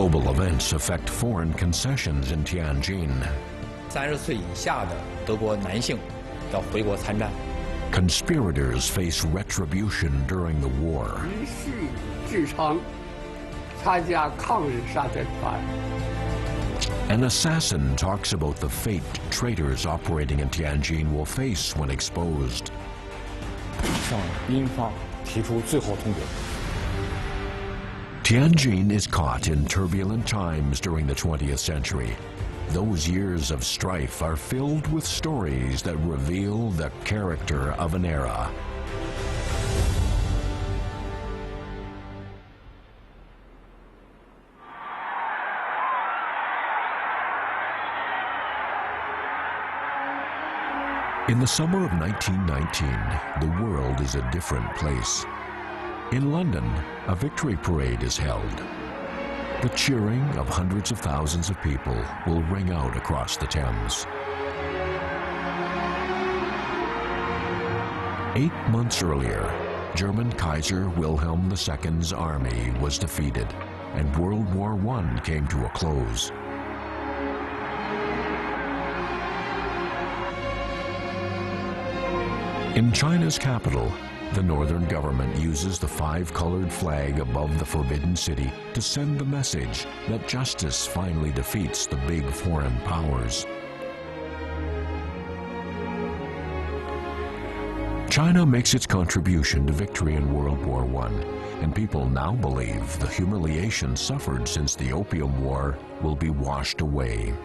Global events affect foreign concessions in Tianjin. 30岁以下的德国男性要回国参战。 Conspirators face retribution during the war. 于是制成参加抗日杀贼团。 An assassin talks about the fate traitors operating in Tianjin will face when exposed. 向英方提出最后通牒。 Tianjin is caught in turbulent times during the 20th century. Those years of strife are filled with stories that reveal the character of an era. In the summer of 1919, the world is a different place. In London, a victory parade is held. The cheering of hundreds of thousands of people will ring out across the Thames. 8 months earlier, German Kaiser Wilhelm II's army was defeated, and World War I came to a close. In China's capital, the northern government uses the 5-colored flag above the Forbidden City to send the message that justice finally defeats the big foreign powers. China makes its contribution to victory in World War I, and people now believe the humiliation suffered since the Opium War will be washed away.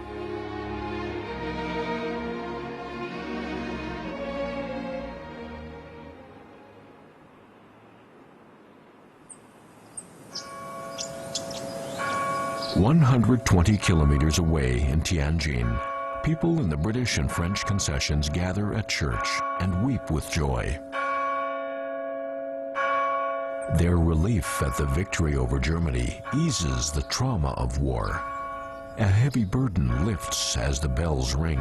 "120 kilometers away in Tianjin, people in the British and French concessions gather at church and weep with joy. Their relief at the victory over Germany eases the trauma of war. A heavy burden lifts as the bells ring.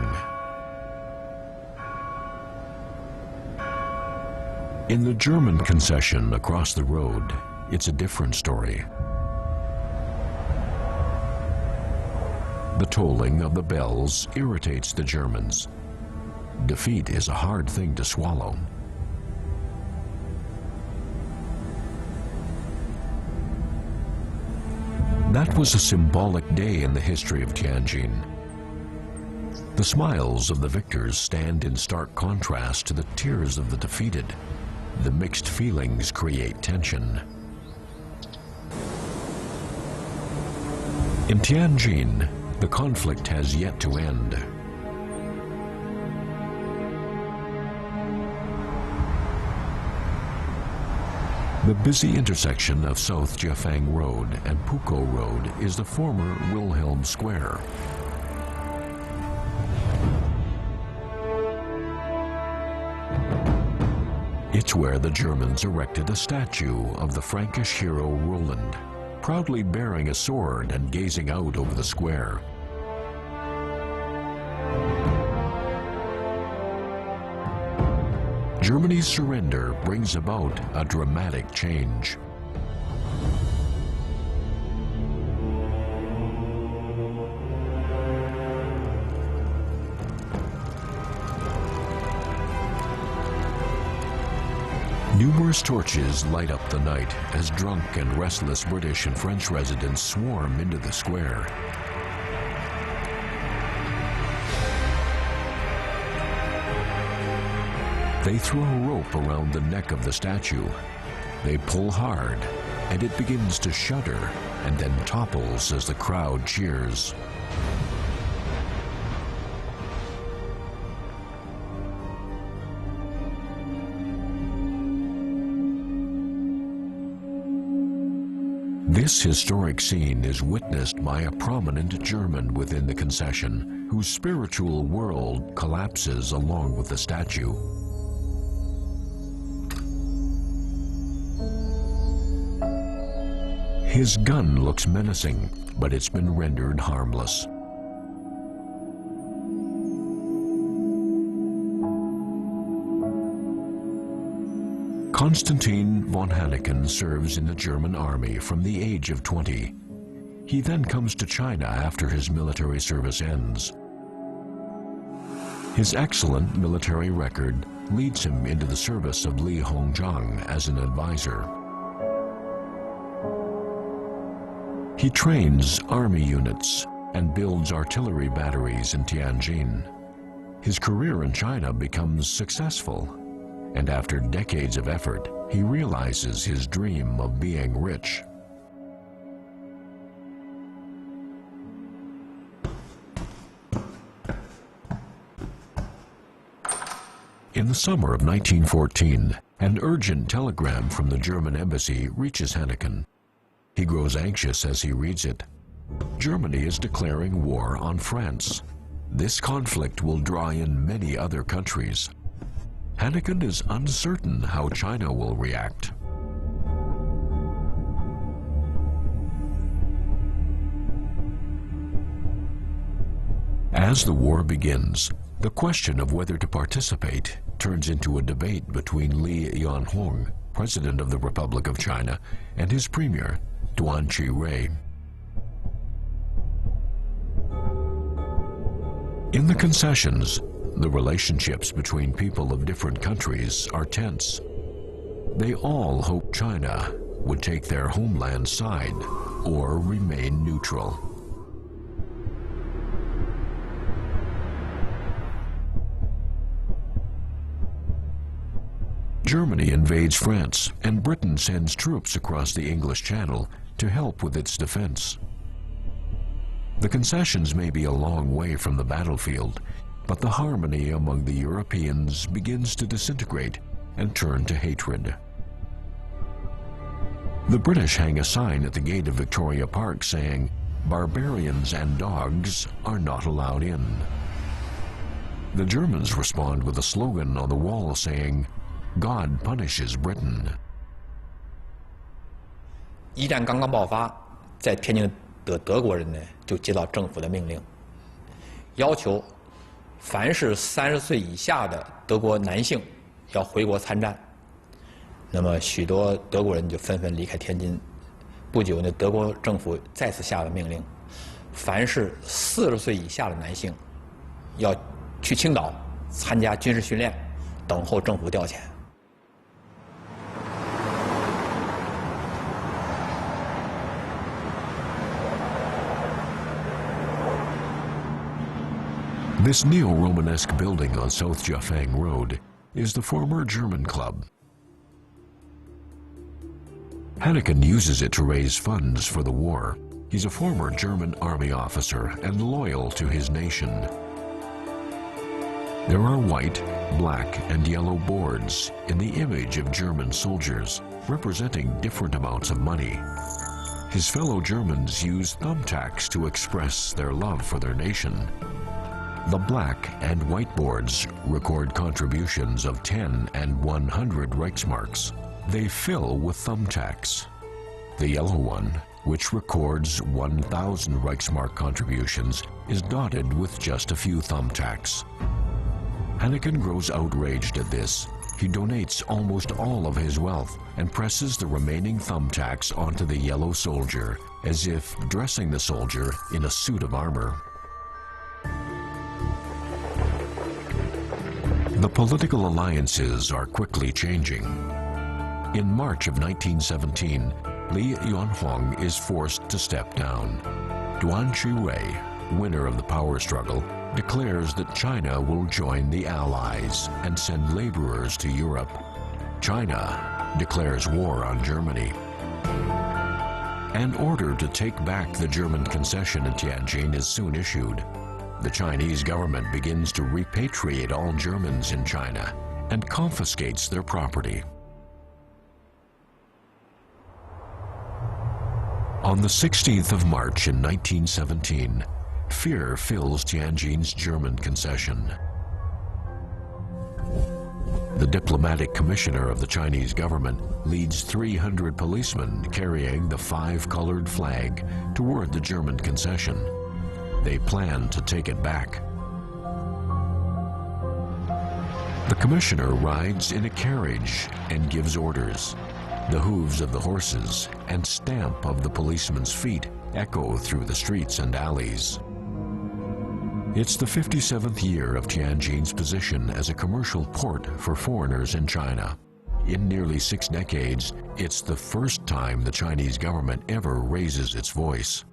In the German concession across the road, it's a different story. The tolling of the bells irritates the Germans. Defeat is a hard thing to swallow. That was a symbolic day in the history of Tianjin. The smiles of the victors stand in stark contrast to the tears of the defeated. The mixed feelings create tension. In Tianjin, the conflict has yet to end. The busy intersection of South Jiafang Road and Puko Road is the former Wilhelm Square. It's where the Germans erected a statue of the Frankish hero Roland, proudly bearing a sword and gazing out over the square. Germany's surrender brings about a dramatic change. Numerous torches light up the night as drunk and restless British and French residents swarm into the square. They throw a rope around the neck of the statue. They pull hard, and it begins to shudder and then topples as the crowd cheers. This historic scene is witnessed by a prominent German within the concession, whose spiritual world collapses along with the statue. His gun looks menacing, but it's been rendered harmless. Constantine von Hann serves in the German army from the age of 20. He then comes to China after his military service ends. His excellent military record leads him into the service of Li Hongzhang as an advisor. He trains army units and builds artillery batteries in Tianjin. His career in China becomes successful, and after decades of effort, he realizes his dream of being rich. In the summer of 1914, an urgent telegram from the German embassy reaches Hanneken. He grows anxious as he reads it. Germany is declaring war on France. This conflict will draw in many other countries. Hanneken is uncertain how China will react. As the war begins, the question of whether to participate turns into a debate between Li Yanhong, President of the Republic of China, and his premier, Duan Qirui. In the concessions, the relationships between people of different countries are tense. They all hope China would take their homeland side or remain neutral. Germany invades France, and Britain sends troops across the English Channel to help with its defense. The concessions may be a long way from the battlefield, but the harmony among the Europeans begins to disintegrate and turn to hatred. The British hang a sign at the gate of Victoria Park saying, "Barbarians and dogs are not allowed in." The Germans respond with a slogan on the wall saying, "God punishes Britain." 一战刚刚爆发，在天津的德国人呢，就接到政府的命令，要求凡是30岁以下的德国男性要回国参战。那么许多德国人就纷纷离开天津。不久呢，德国政府再次下了命令，凡是40岁以下的男性要去青岛参加军事训练，等候政府调遣。 This neo-Romanesque building on South Jiafang Road is the former German club. Hanneken uses it to raise funds for the war. He's a former German army officer and loyal to his nation. There are white, black, and yellow boards in the image of German soldiers, representing different amounts of money. His fellow Germans use thumbtacks to express their love for their nation. The black and white boards record contributions of 10 and 100 Reichsmarks. They fill with thumbtacks. The yellow one, which records 1,000 Reichsmark contributions, is dotted with just a few thumbtacks. Hanneken grows outraged at this. He donates almost all of his wealth and presses the remaining thumbtacks onto the yellow soldier, as if dressing the soldier in a suit of armor. The political alliances are quickly changing. In March of 1917, Li Yanhong is forced to step down. Duan Qirui, winner of the power struggle, declares that China will join the Allies and send laborers to Europe. China declares war on Germany. An order to take back the German concession in Tianjin is soon issued. The Chinese government begins to repatriate all Germans in China and confiscates their property. On the 16th of March in 1917, fear fills Tianjin's German concession. The diplomatic commissioner of the Chinese government leads 300 policemen carrying the 5-colored flag toward the German concession. They plan to take it back. The commissioner rides in a carriage and gives orders. The hooves of the horses and stamp of the policemen's feet echo through the streets and alleys. It's the 57th year of Tianjin's position as a commercial port for foreigners in China. In nearly 6 decades, it's the first time the Chinese government ever raises its voice.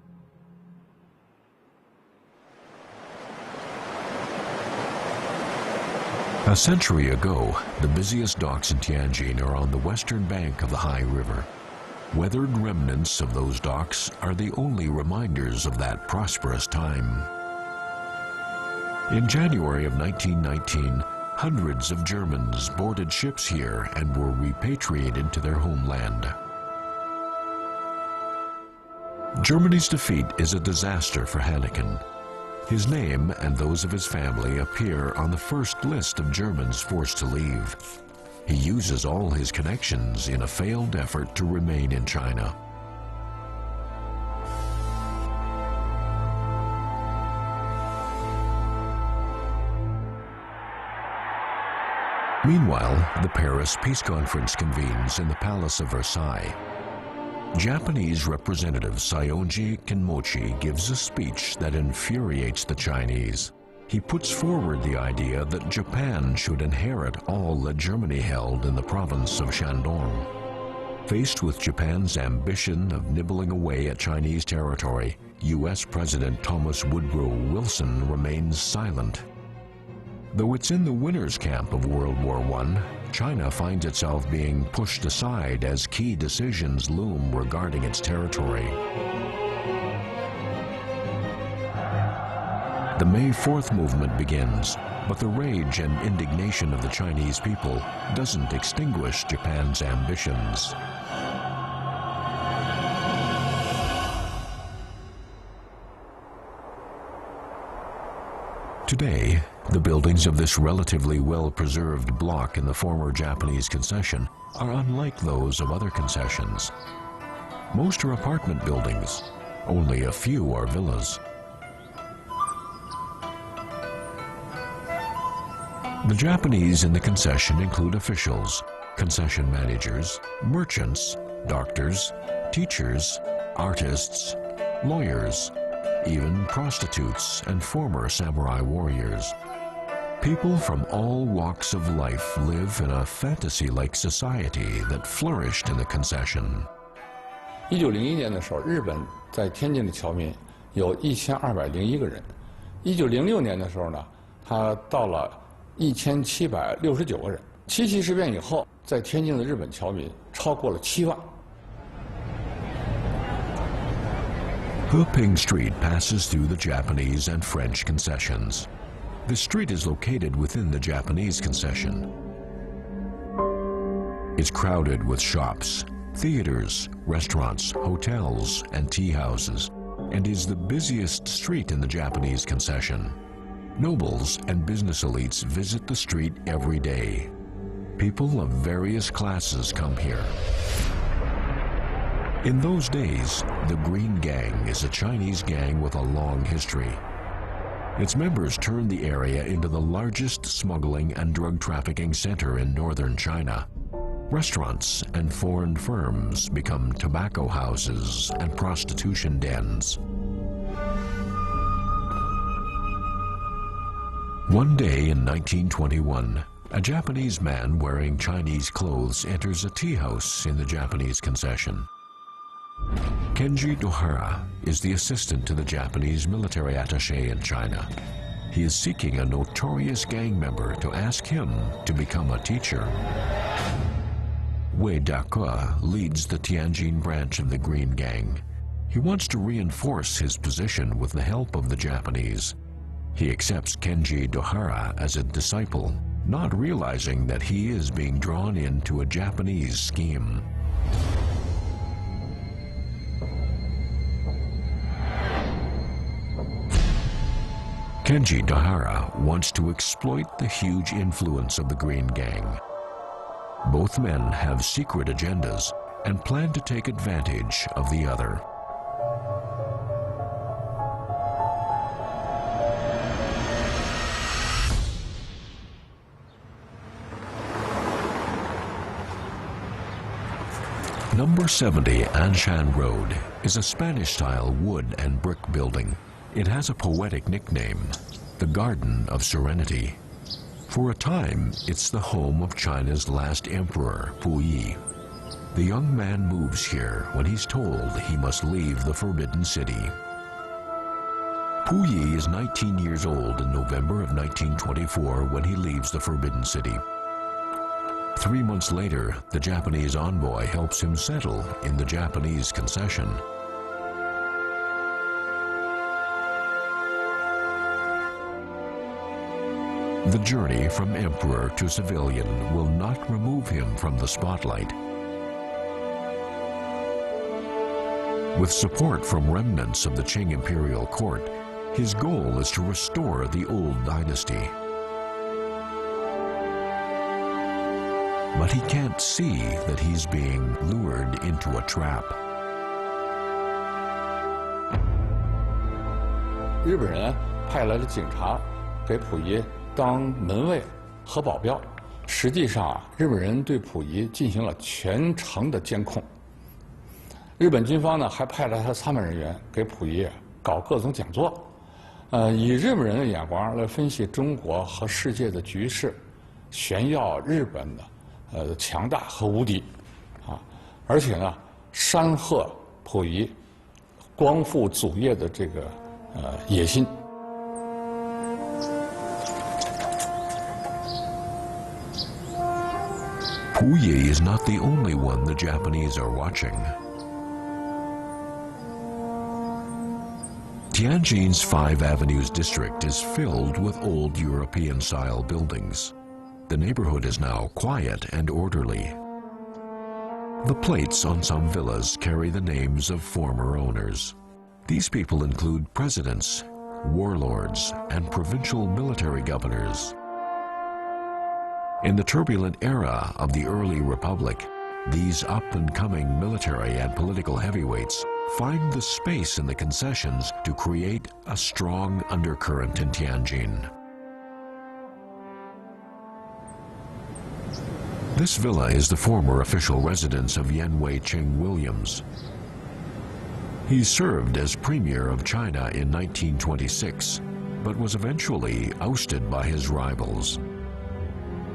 A century ago, the busiest docks in Tianjin are on the western bank of the Han River. Weathered remnants of those docks are the only reminders of that prosperous time. In January of 1919, hundreds of Germans boarded ships here and were repatriated to their homeland. Germany's defeat is a disaster for Hanneken. His name and those of his family appear on the first list of Germans forced to leave. He uses all his connections in a failed effort to remain in China. Meanwhile, the Paris Peace Conference convenes in the Palace of Versailles. Japanese Representative Saionji Kinmochi gives a speech that infuriates the Chinese. He puts forward the idea that Japan should inherit all that Germany held in the province of Shandong. Faced with Japan's ambition of nibbling away at Chinese territory, U.S. President Thomas Woodrow Wilson remains silent. Though it's in the winner's camp of World War I, China finds itself being pushed aside as key decisions loom regarding its territory. The May 4th movement begins, but the rage and indignation of the Chinese people doesn't extinguish Japan's ambitions. Today, the buildings of this relatively well-preserved block in the former Japanese concession are unlike those of other concessions. Most are apartment buildings. Only a few are villas. The Japanese in the concession include officials, concession managers, merchants, doctors, teachers, artists, lawyers, even prostitutes and former samurai warriors. People from all walks of life live in a fantasy-like society that flourished in the concession. 1901年的时候，日本在天津的侨民有1201个人。1906年的时候呢，他到了1769个人。七七事变以后，在天津的日本侨民超过了7万。 Heping Street passes through the Japanese and French concessions. The street is located within the Japanese concession. It's crowded with shops, theaters, restaurants, hotels, and tea houses, and is the busiest street in the Japanese concession. Nobles and business elites visit the street every day. People of various classes come here. In those days, the Green Gang is a Chinese gang with a long history. Its members turned the area into the largest smuggling and drug trafficking center in northern China. Restaurants and foreign firms become tobacco houses and prostitution dens. One day in 1921, a Japanese man wearing Chinese clothes enters a tea house in the Japanese concession. Kenji Duhara is the assistant to the Japanese military attaché in China. He is seeking a notorious gang member to ask him to become a teacher. Wei Dakua leads the Tianjin branch of the Green Gang. He wants to reinforce his position with the help of the Japanese. He accepts Kenji Duhara as a disciple, not realizing that he is being drawn into a Japanese scheme. Kenji Duhara wants to exploit the huge influence of the Green Gang. Both men have secret agendas and plan to take advantage of the other. Number 70 Anshan Road is a Spanish-style wood and brick building. It has a poetic nickname, the Garden of Serenity. For a time, it's the home of China's last emperor, Puyi. The young man moves here when he's told he must leave the Forbidden City. Puyi is 19 years old in November of 1924 when he leaves the Forbidden City. 3 months later, the Japanese envoy helps him settle in the Japanese Concession. The journey from emperor to civilian will not remove him from the spotlight. With support from remnants of the Qing imperial court, his goal is to restore the old dynasty. But he can't see that he's being lured into a trap. 日本人派来的警察给溥仪当门卫和保镖。实际上日本人对溥仪进行了全程的监控。日本军方呢还派了他参谋人员给溥仪搞各种讲座，以日本人的眼光来分析中国和世界的局势，炫耀日本的强大和无敌，而且呢山贺溥仪光复祖业的这个野心。Puyi is not the only one the Japanese are watching. Tianjin's 5 Avenues district is filled with old European-style buildings. The neighborhood is now quiet and orderly. The plates on some villas carry the names of former owners. These people include presidents, warlords, and provincial military governors. In the turbulent era of the early republic, these up-and-coming military and political heavyweights find the space in the concessions to create a strong undercurrent in Tianjin. This villa is the former official residence of Yenwei Qing Williams. He served as Premier of China in 1926, but was eventually ousted by his rivals.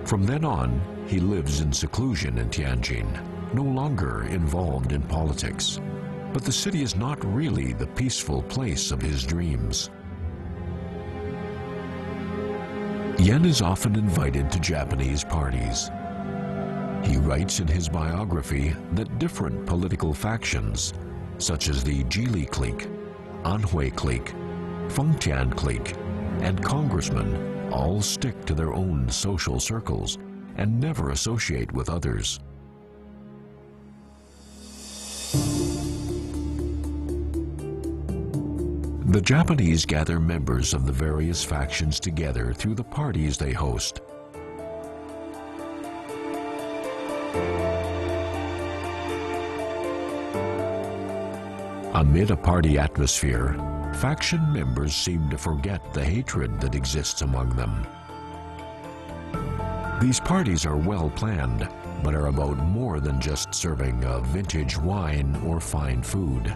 From then on, he lives in seclusion in Tianjin, no longer involved in politics. But the city is not really the peaceful place of his dreams. Yen is often invited to Japanese parties. He writes in his biography that different political factions, such as the Jili clique, Anhui clique, Fengtian clique, and congressmen all stick to their own social circles and never associate with others. The Japanese gather members of the various factions together through the parties they host. Amid a party atmosphere, faction members seem to forget the hatred that exists among them. These parties are well planned, but are about more than just serving a vintage wine or fine food.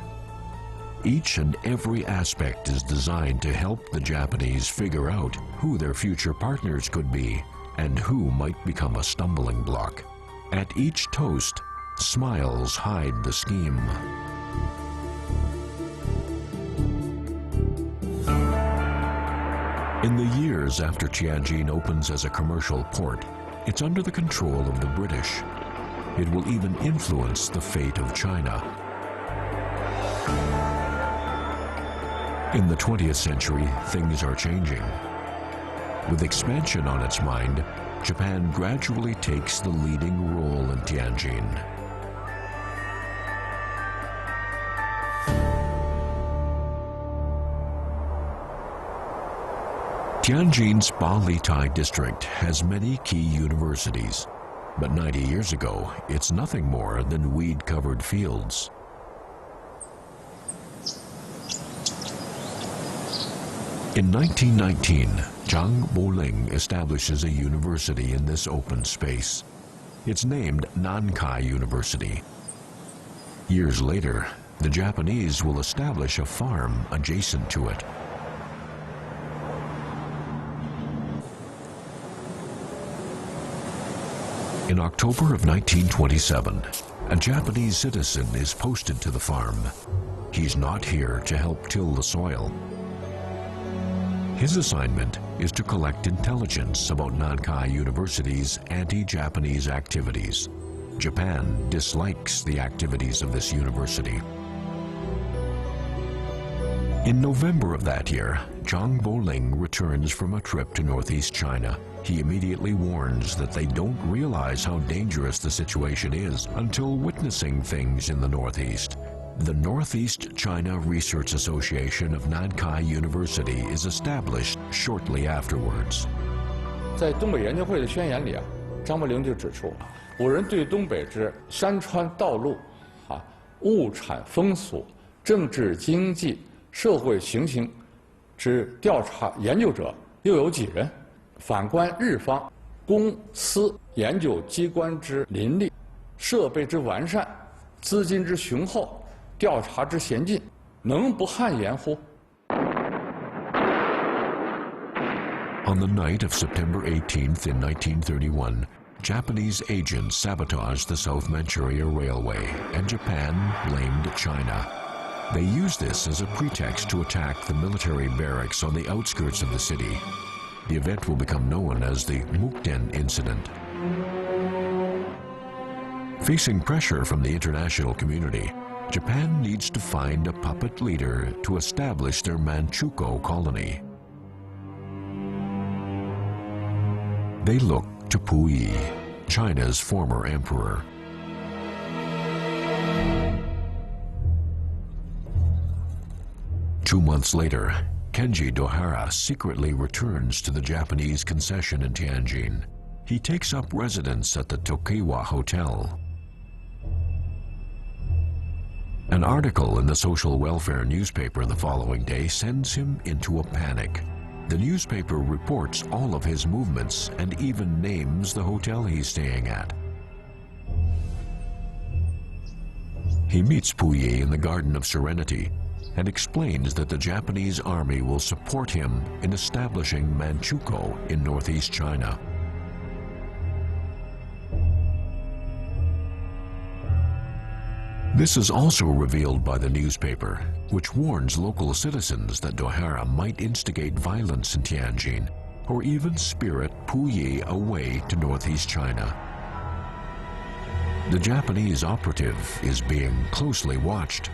Each and every aspect is designed to help the Japanese figure out who their future partners could be and who might become a stumbling block. At each toast, smiles hide the scheme. In the years after Tianjin opens as a commercial port, it's under the control of the British. It will even influence the fate of China. In the 20th century, things are changing. With expansion on its mind, Japan gradually takes the leading role in Tianjin. Tianjin's Balitai district has many key universities, but 90 years ago, it's nothing more than weed-covered fields. In 1919, Zhang Boling establishes a university in this open space. It's named Nankai University. Years later, the Japanese will establish a farm adjacent to it. In October of 1927, a Japanese citizen is posted to the farm. He's not here to help till the soil. His assignment is to collect intelligence about Nankai University's anti-Japanese activities. Japan dislikes the activities of this university. In November of that year, Zhang Boling returns from a trip to northeast China. He immediately warns that they don't realize how dangerous the situation is until witnessing things in the northeast. The Northeast China Research Association of Nankai University is established shortly afterwards. 在东北研究会的宣言里张伯苓就指出，我人对东北之山川道路、物产风俗、政治经济、社会情形之调查研究者又有几人？反观日方公私研究机关之林立、设备之完善、资金之雄厚、调查之先进，能不汗颜乎？ On the night of September 18th in 1931, Japanese agents sabotaged the South Manchuria Railway, and Japan blamed China. They used this as a pretext to attack the military barracks on the outskirts of the city. The event will become known as the Mukden Incident. Facing pressure from the international community, Japan needs to find a puppet leader to establish their Manchukuo colony. They look to Puyi, China's former emperor. Two months later, Kenji Duhara secretly returns to the Japanese concession in Tianjin. He takes up residence at the Tokiwa Hotel. An article in the social welfare newspaper the following day sends him into a panic. The newspaper reports all of his movements and even names the hotel he's staying at. He meets Puyi in the Garden of Serenity and explains that the Japanese army will support him in establishing Manchukuo in northeast China. This is also revealed by the newspaper, which warns local citizens that Duhara might instigate violence in Tianjin or even spirit Puyi away to northeast China. The Japanese operative is being closely watched.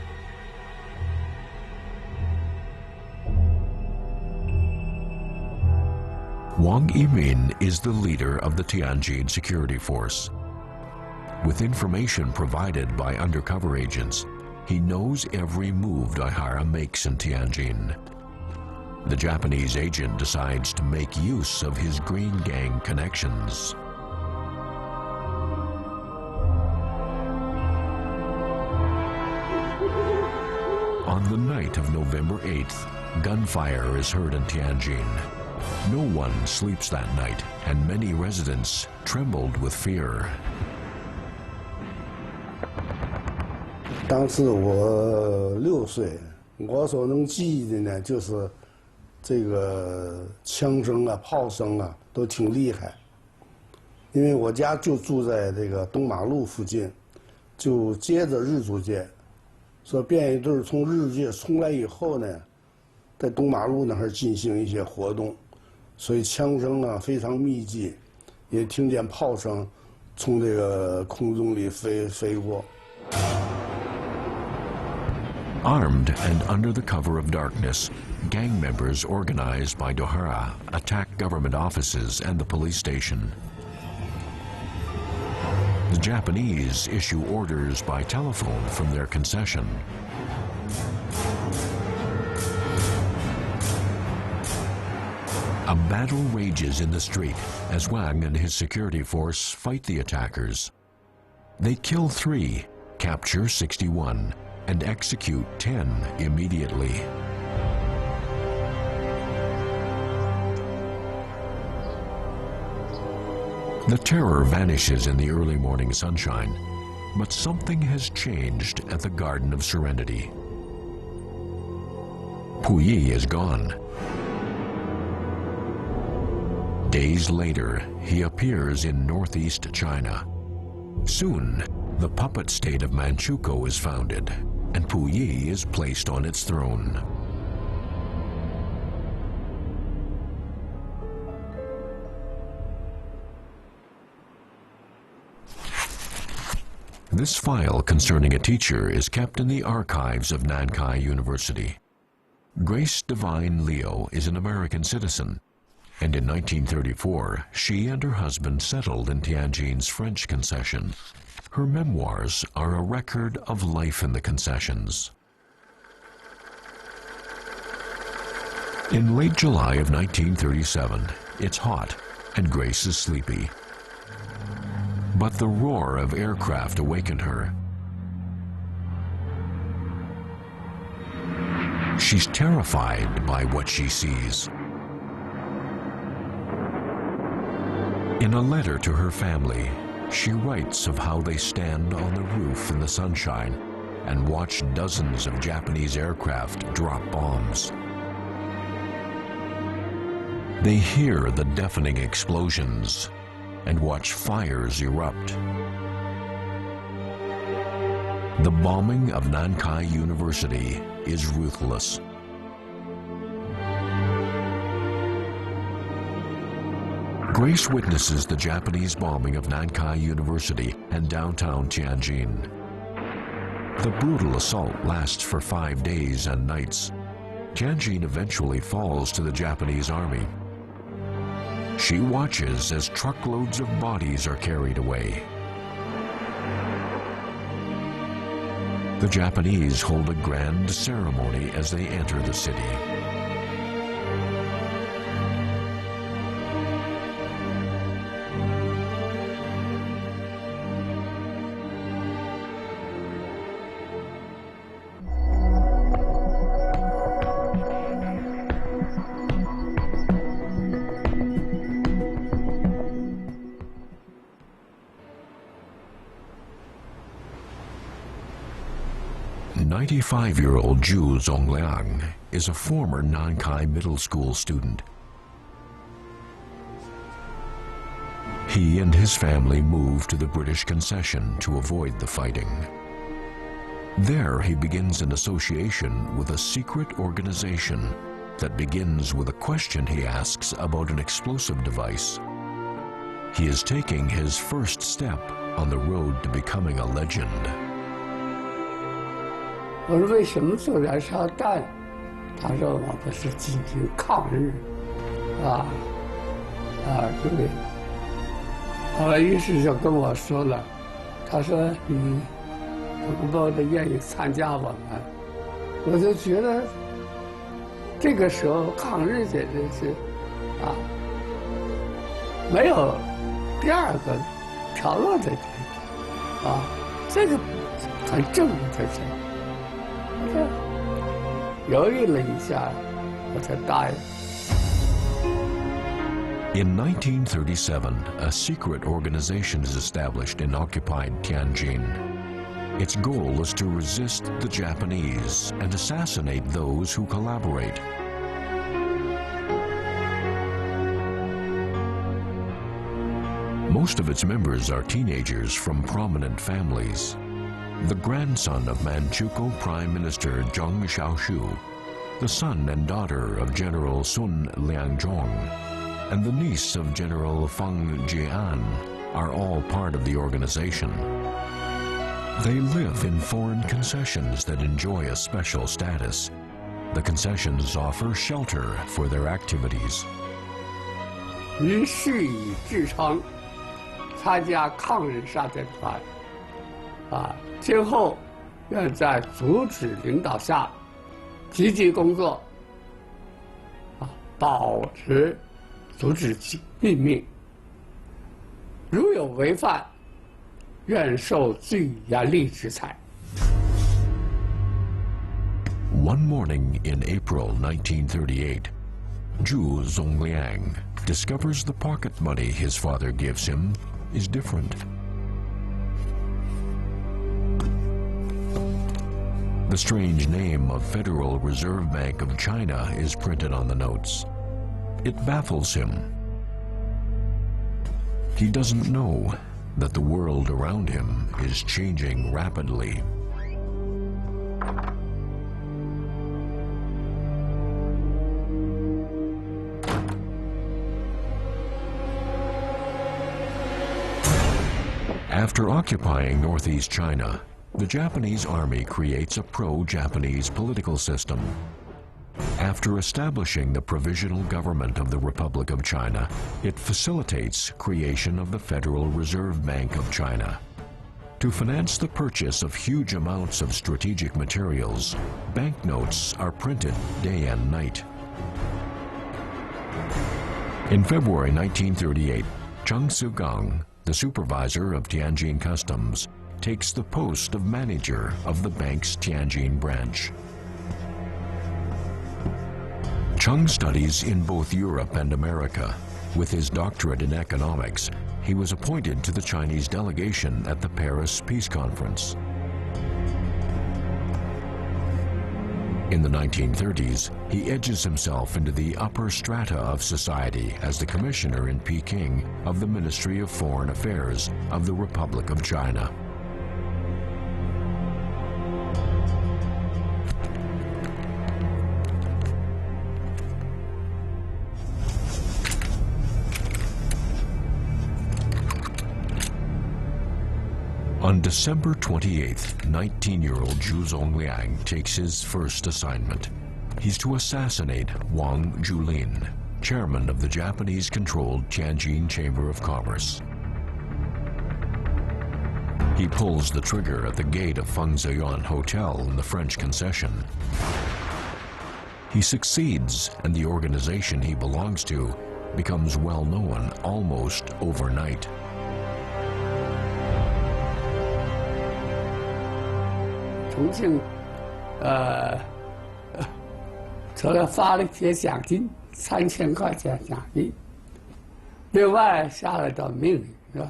Wang Yimin is the leader of the Tianjin security force. With information provided by undercover agents, he knows every move Duhara makes in Tianjin. The Japanese agent decides to make use of his Green Gang connections. On the night of November 8th, gunfire is heard in Tianjin. No one sleeps that night, and many residents trembled with fear. 当时我6岁，我所能记忆的呢，就是这个枪声啊、炮声啊都挺厉害。因为我家就住在这个东马路附近，就接着日租界，说便衣队从日租界出来以后呢，在东马路那儿进行一些活动，所以枪声啊非常密集，也听见炮声从这个空中里飞过。 Armed and under the cover of darkness, gang members organized by Duhara attack government offices and the police station. The Japanese issue orders by telephone from their concession. A battle rages in the street as Wang and his security force fight the attackers. They kill 3, capture 61, and execute 10 immediately. The terror vanishes in the early morning sunshine. But something has changed at the Garden of Serenity. Puyi is gone. Days later, he appears in northeast China. Soon, the puppet state of Manchukuo is founded, and Puyi is placed on its throne. This file concerning a teacher is kept in the archives of Nankai University. Grace Devine Leo is an American citizen, and in 1934, she and her husband settled in Tianjin's French concession. Her memoirs are a record of life in the concessions. In late July of 1937, it's hot, and Grace is sleepy. But the roar of aircraft awakened her. She's terrified by what she sees. In a letter to her family, she writes of how they stand on the roof in the sunshine and watch dozens of Japanese aircraft drop bombs. They hear the deafening explosions and watch fires erupt. The bombing of Nankai University is ruthless. Grace witnesses the Japanese bombing of Nankai University and downtown Tianjin. The brutal assault lasts for 5 days and nights. Tianjin eventually falls to the Japanese army. She watches as truckloads of bodies are carried away. The Japanese hold a grand ceremony as they enter the city. Five-year-old Zhu Zongliang is a former Nankai Middle School student. He and his family moved to the British concession to avoid the fighting. There he begins an association with a secret organization that begins with a question he asks about an explosive device. He is taking his first step on the road to becoming a legend. 我说为什么做燃烧弹？他说我们是进行抗日，对，于是就跟我说了，他说你不不的愿意参加我们，我就觉得这个时候抗日简直是没有第二个条路的这个很正的事。 犹豫了一下，我才答应。 In 1937, a secret organization is established in occupied Tianjin. Its goal is to resist the Japanese and assassinate those who collaborate. Most of its members are teenagers from prominent families. The grandson of Manchukuo Prime Minister Zheng Xiaoshu, the son and daughter of General Sun Liangzhong, and the niece of General Feng Jian are all part of the organization. They live in foreign concessions that enjoy a special status. The concessions offer shelter for their activities. 于是以自称参加抗日杀敌团。 今后愿在组织领导下积极工作，保持组织秘密。如有违犯，愿受最严厉制裁。 One morning in April 1938, Zhu Zongliang discovers the pocket money his father gives him is different. The strange name of Federal Reserve Bank of China is printed on the notes. It baffles him. He doesn't know that the world around him is changing rapidly. After occupying northeast China, the Japanese army creates a pro-Japanese political system. After establishing the provisional government of the Republic of China, it facilitates creation of the Federal Reserve Bank of China. To finance the purchase of huge amounts of strategic materials, banknotes are printed day and night. In February 1938, Chung Su-gang, the supervisor of Tianjin Customs, takes the post of manager of the bank's Tianjin branch. Chung studies in both Europe and America. With his doctorate in economics, he was appointed to the Chinese delegation at the Paris Peace Conference. In the 1930s, he edges himself into the upper strata of society as the commissioner in Peking of the Ministry of Foreign Affairs of the Republic of China. On December 28th, 19-year-old Zhu Zongliang takes his first assignment. He's to assassinate Wang Julin, chairman of the Japanese-controlled Tianjin Chamber of Commerce. He pulls the trigger at the gate of Fengziyuan Hotel in the French Concession. He succeeds, and the organization he belongs to becomes well known almost overnight. Chongqing, 除了发了一些奖金，3000块钱奖金，另外下了道命令，是吧？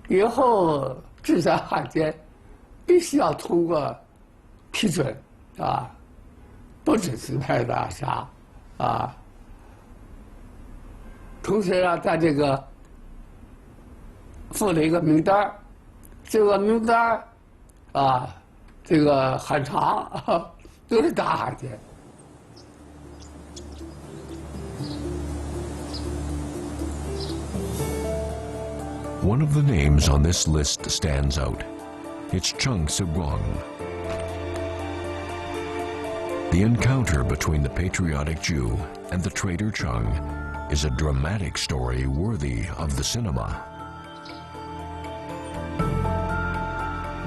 以后制裁汉奸，必须要通过批准，啊，不准自拍大杀，啊。同时啊，在这个附了一个名单，这个名单，啊。 这个很长，都是大汉奸。One of the names on this list stands out. It's Chung Su-gang. The encounter between the patriotic Jew and the traitor Chung is a dramatic story worthy of the cinema.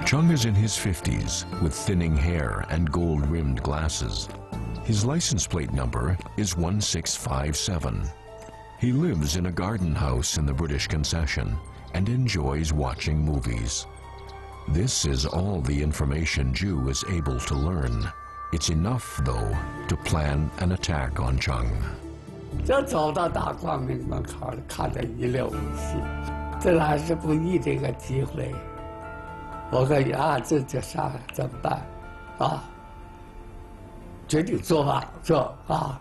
Chung is in his 50s with thinning hair and gold-rimmed glasses. His license plate number is 1657. He lives in a garden house in the British Concession and enjoys watching movies. This is all the information Zhu is able to learn. It's enough, though, to plan an attack on Chung. 这走到大光明门口，看得一流无遗。这还是不易这个机会。 我可以啊，这上来怎么办？啊，决定做吧，做啊。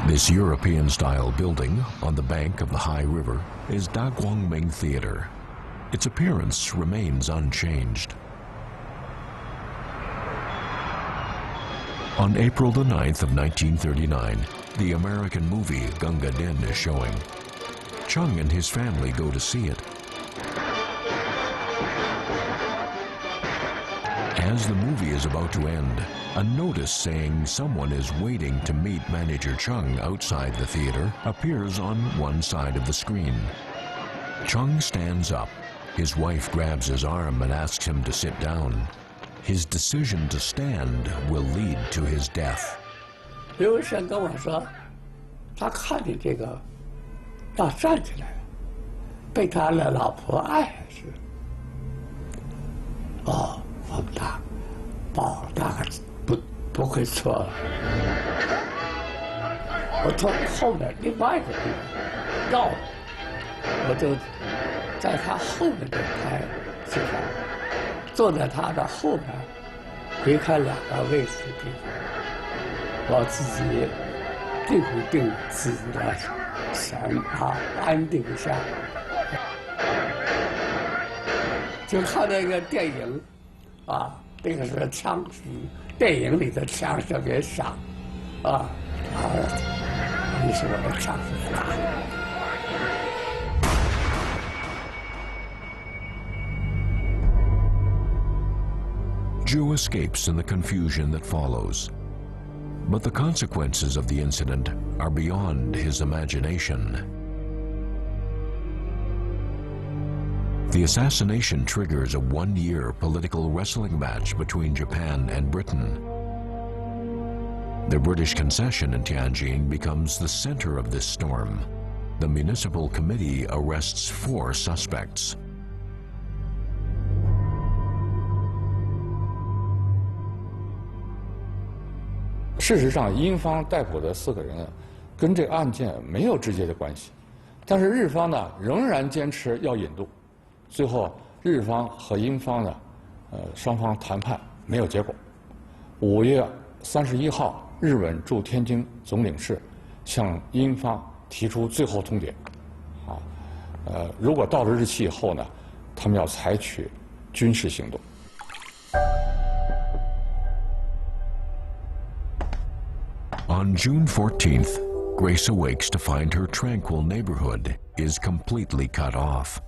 This European-style building on the bank of the High River is Daguangming Theater. Its appearance remains unchanged. On April the 9th of 1939, the American movie Gunga Din is showing. Chung and his family go to see it. As the movie is about to end, a notice saying someone is waiting to meet manager Chung outside the theater appears on one side of the screen. Chung stands up. His wife grabs his arm and asks him to sit down. His decision to stand will lead to his death. 刘医生跟我说，他看见这个，要站起来了，被他的老婆爱还是？哦。 我们大概不会错了。我从后面另外一个地方绕，我就在他后面的台去看，坐在他的后边，离开2个位置的地方，我自己定自己的神安定下来。就看那个电影，那个是枪，电影里的枪特别响，于是我的枪是打。Zhu escapes in the confusion that follows. But the consequences of the incident are beyond his imagination. The assassination triggers a one-year political wrestling match between Japan and Britain. The British concession in Tianjin becomes the center of this storm. The municipal committee arrests 4 suspects. 事实上，英方逮捕的4个人跟这个案件没有直接的关系，但是日方呢仍然坚持要引渡，最后日方和英方呢，双方谈判没有结果。5月31号，日本驻天津总领事向英方提出最后通牒，如果到了日期以后呢，他们要采取军事行动。 On June 14th, Grace awakes to find her tranquil neighborhood is completely cut off.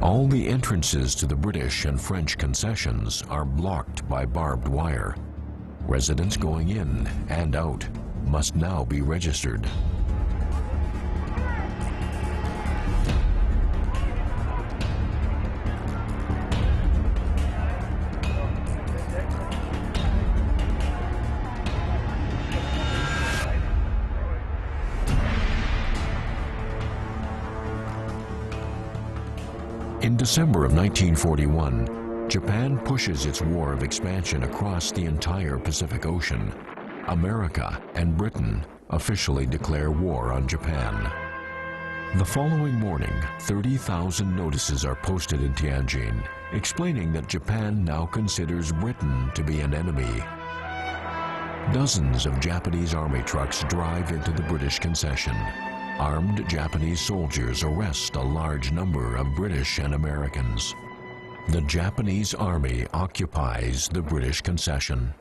All the entrances to the British and French concessions are blocked by barbed wire. Residents going in and out must now be registered. In December of 1941, Japan pushes its war of expansion across the entire Pacific Ocean. America and Britain officially declare war on Japan. The following morning, 30,000 notices are posted in Tianjin, explaining that Japan now considers Britain to be an enemy. Dozens of Japanese army trucks drive into the British concession. Armed Japanese soldiers arrest a large number of British and Americans. The Japanese army occupies the British concession.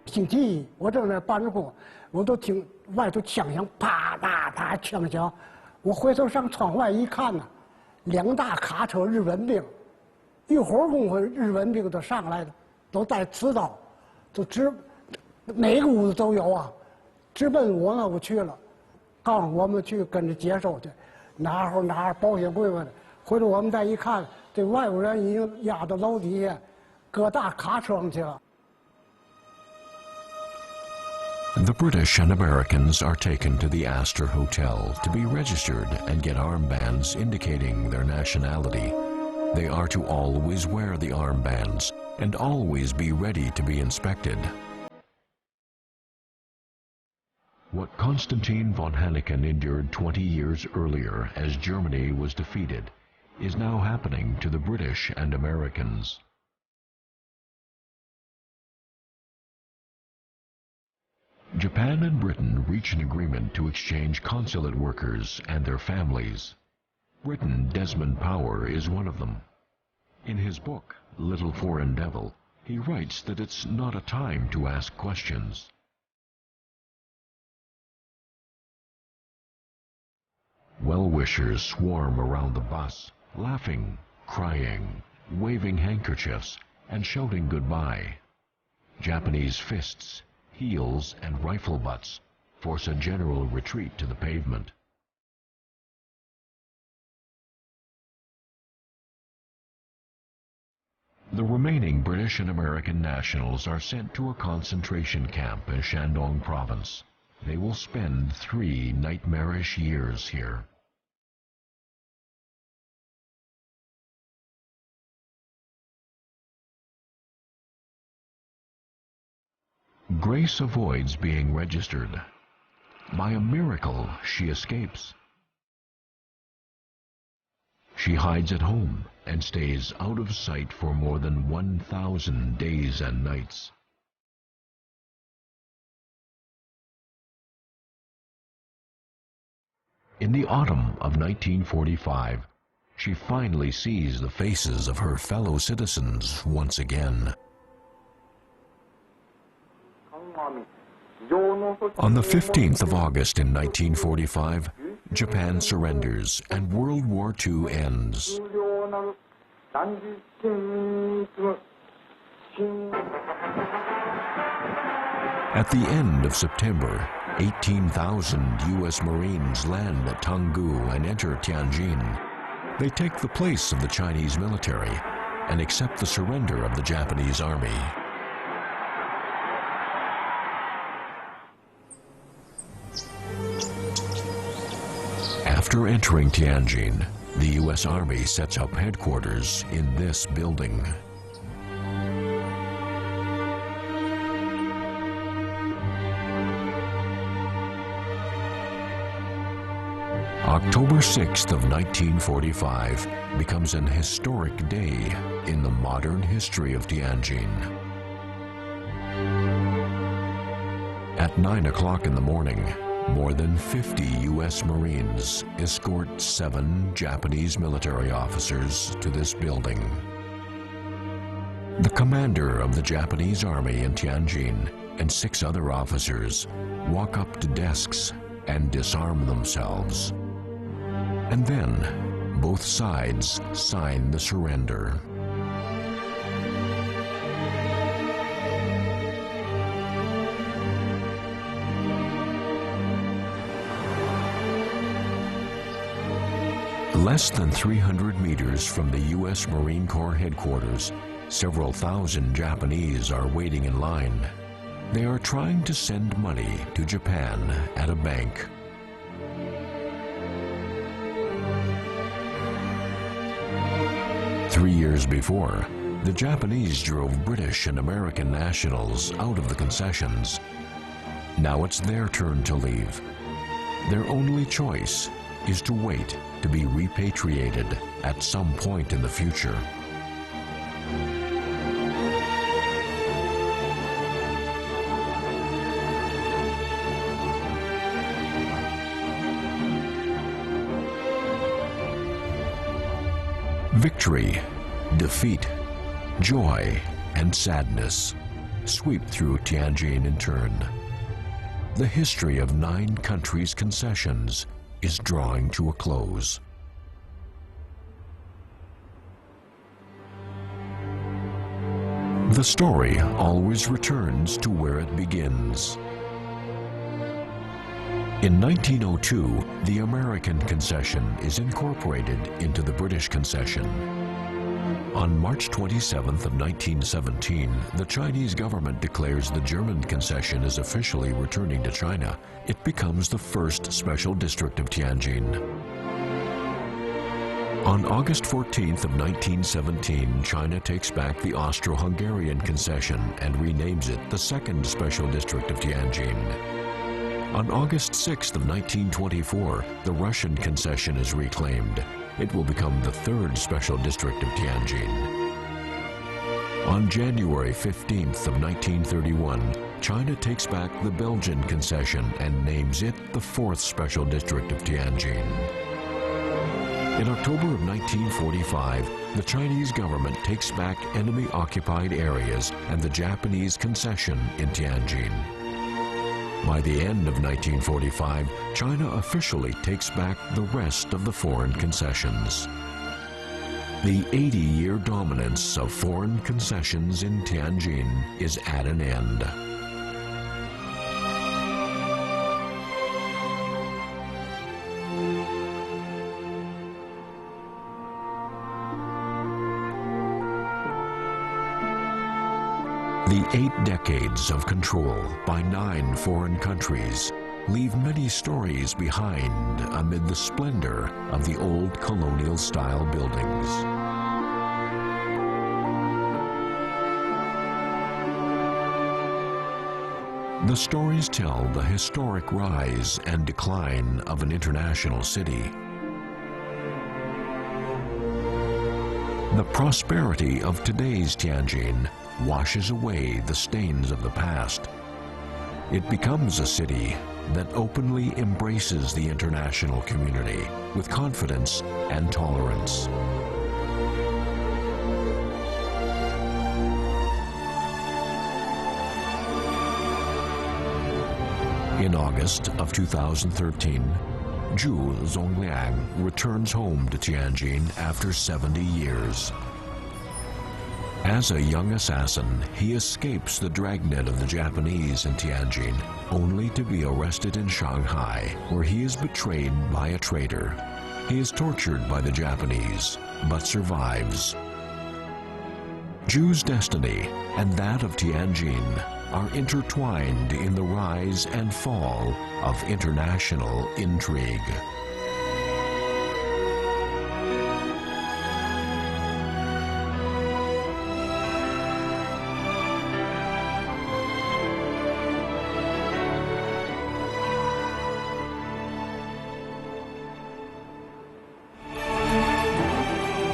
星期一，我正在办公，我都听外头枪响，啪啪啪枪响。我回头上窗外一看呢，2大卡车日本兵，一会儿功夫日本兵都上来了，都带刺刀，都每个屋子都有啊，直奔我那屋去了。 告诉我们去跟着接收去，拿保险柜嘛的。回头我们再一看，这外国人已经压到楼底下，各大卡车上去了。The British and Americans are taken to the Astor Hotel to be registered and get armbands indicating their nationality. They are to always wear the armbands and always be ready to be inspected. What Constantine von Hann endured 20 years earlier as Germany was defeated is now happening to the British and Americans. Japan and Britain reach an agreement to exchange consulate workers and their families. Britain Desmond Power is one of them. In his book, Little Foreign Devil, he writes that it's not a time to ask questions. Well-wishers swarm around the bus, laughing, crying, waving handkerchiefs, and shouting goodbye. Japanese fists, heels, and rifle butts force a general retreat to the pavement. The remaining British and American nationals are sent to a concentration camp in Shandong province. They will spend 3 nightmarish years here. Grace avoids being registered. By a miracle, she escapes. She hides at home and stays out of sight for more than 1,000 days and nights. In the autumn of 1945, she finally sees the faces of her fellow citizens once again. On the 15th of August in 1945, Japan surrenders and World War II ends. At the end of September, 18,000 U.S. Marines land at Tanggu and enter Tianjin. They take the place of the Chinese military and accept the surrender of the Japanese army. After entering Tianjin, the U.S. Army sets up headquarters in this building. October 6th of 1945 becomes an historic day in the modern history of Tianjin. At 9 o'clock in the morning, more than 50 U.S. Marines escort 7 Japanese military officers to this building. The commander of the Japanese army in Tianjin and 6 other officers walk up to desks and disarm themselves. And then, both sides sign the surrender. Less than 300 meters from the U.S. Marine Corps headquarters, several thousand Japanese are waiting in line. They are trying to send money to Japan at a bank. Three years before, the Japanese drove British and American nationals out of the concessions. Now it's their turn to leave. Their only choice is to wait to be repatriated at some point in the future. Victory, defeat, joy, and sadness sweep through Tianjin in turn. The history of 9 countries' concessions is drawing to a close. The story always returns to where it begins. In 1902, the American concession is incorporated into the British concession. On March 27th of 1917, the Chinese government declares the German concession is officially returning to China. It becomes the first special district of Tianjin. On August 14th of 1917, China takes back the Austro-Hungarian concession and renames it the second special district of Tianjin. On August 6th of 1924, the Russian concession is reclaimed. It will become the third special district of Tianjin. On January 15th of 1931, China takes back the Belgian concession and names it the fourth special district of Tianjin. In October of 1945, the Chinese government takes back enemy-occupied areas and the Japanese concession in Tianjin. By the end of 1945, China officially takes back the rest of the foreign concessions. The 80-year dominance of foreign concessions in Tianjin is at an end. The 8 decades of control by 9 foreign countries leave many stories behind amid the splendor of the old colonial-style buildings. The stories tell the historic rise and decline of an international city. The prosperity of today's Tianjin washes away the stains of the past. It becomes a city that openly embraces the international community with confidence and tolerance. In August of 2013, Zhu Zongliang returns home to Tianjin after 70 years. As a young assassin, he escapes the dragnet of the Japanese in Tianjin, only to be arrested in Shanghai, where he is betrayed by a traitor. He is tortured by the Japanese, but survives. Zhu's destiny and that of Tianjin are intertwined in the rise and fall of international intrigue.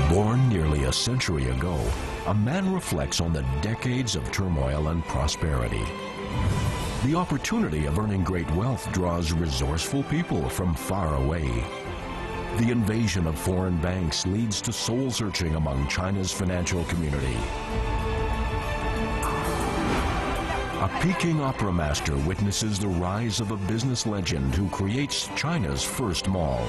Born nearly a century ago, a man reflects on the decades of turmoil and prosperity. The opportunity of earning great wealth draws resourceful people from far away. The invasion of foreign banks leads to soul-searching among China's financial community. A Peking opera master witnesses the rise of a business legend who creates China's first mall.